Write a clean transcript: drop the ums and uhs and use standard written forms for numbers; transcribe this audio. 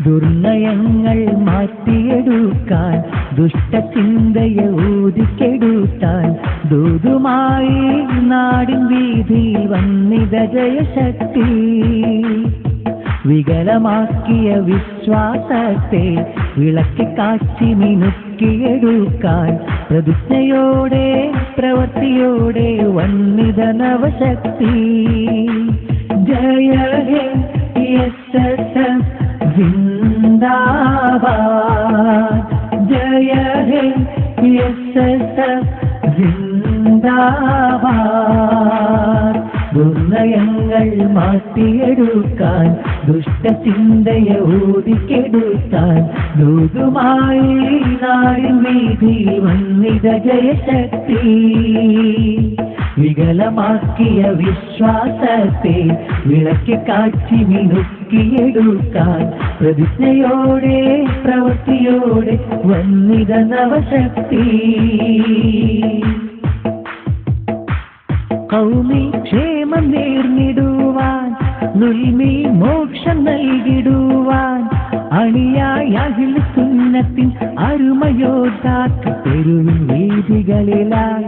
ദുർനയങ്ങൾ മാറ്റിയെടുക്കാൻ ദുഷ്ടചിന്തയെ ഊതിക്കെടുത്താൻ ദൂതുമായി നാടിൻ വീതിയിൽ വന്നിത ജയശക്തി. വികലമാക്കിയ വിശ്വാസത്തെ വിളക്കി കാച്ചി മിനുക്കിയെടുക്കാൻ പ്രതിജ്ഞയോടെ പ്രവൃത്തിയോടെ വന്നിത നവശക്തി. ജയ ഹേ എസ്എസ്എഫ് ജിന്ദാബാദ്, ജയ ഹേ എസ്എസ്എഫ് ജിന്ദാബാദ്. ദുർനയങ്ങൾ മാറ്റിയെടുക്കാൻ ദുഷ്ടചിന്തയെ ഊതിക്കെടുത്താൻ ദൂതുമായി നാടിൻ വീതിയിൽ വന്നിത ജയശക്തി. വികലമാക്കിയ വിശ്വാസത്തെ വിളക്കി കാച്ചി മിനുക്കിയെടുക്കാൻ പ്രതിജ്ഞയോടെ പ്രവൃത്തിയോടെ വന്നിത നവശക്തി. ഖൗമി ക്ഷേമം നേർന്നിടുവാൻ നുൽമി മോക്ഷം നൽകിടുവാൻ അണിയായ അഹ്ലു സുന്നത്തിൻ അരുമയോദ്ധാക്കൾ തെരുവിൻ വീഥികളിലായി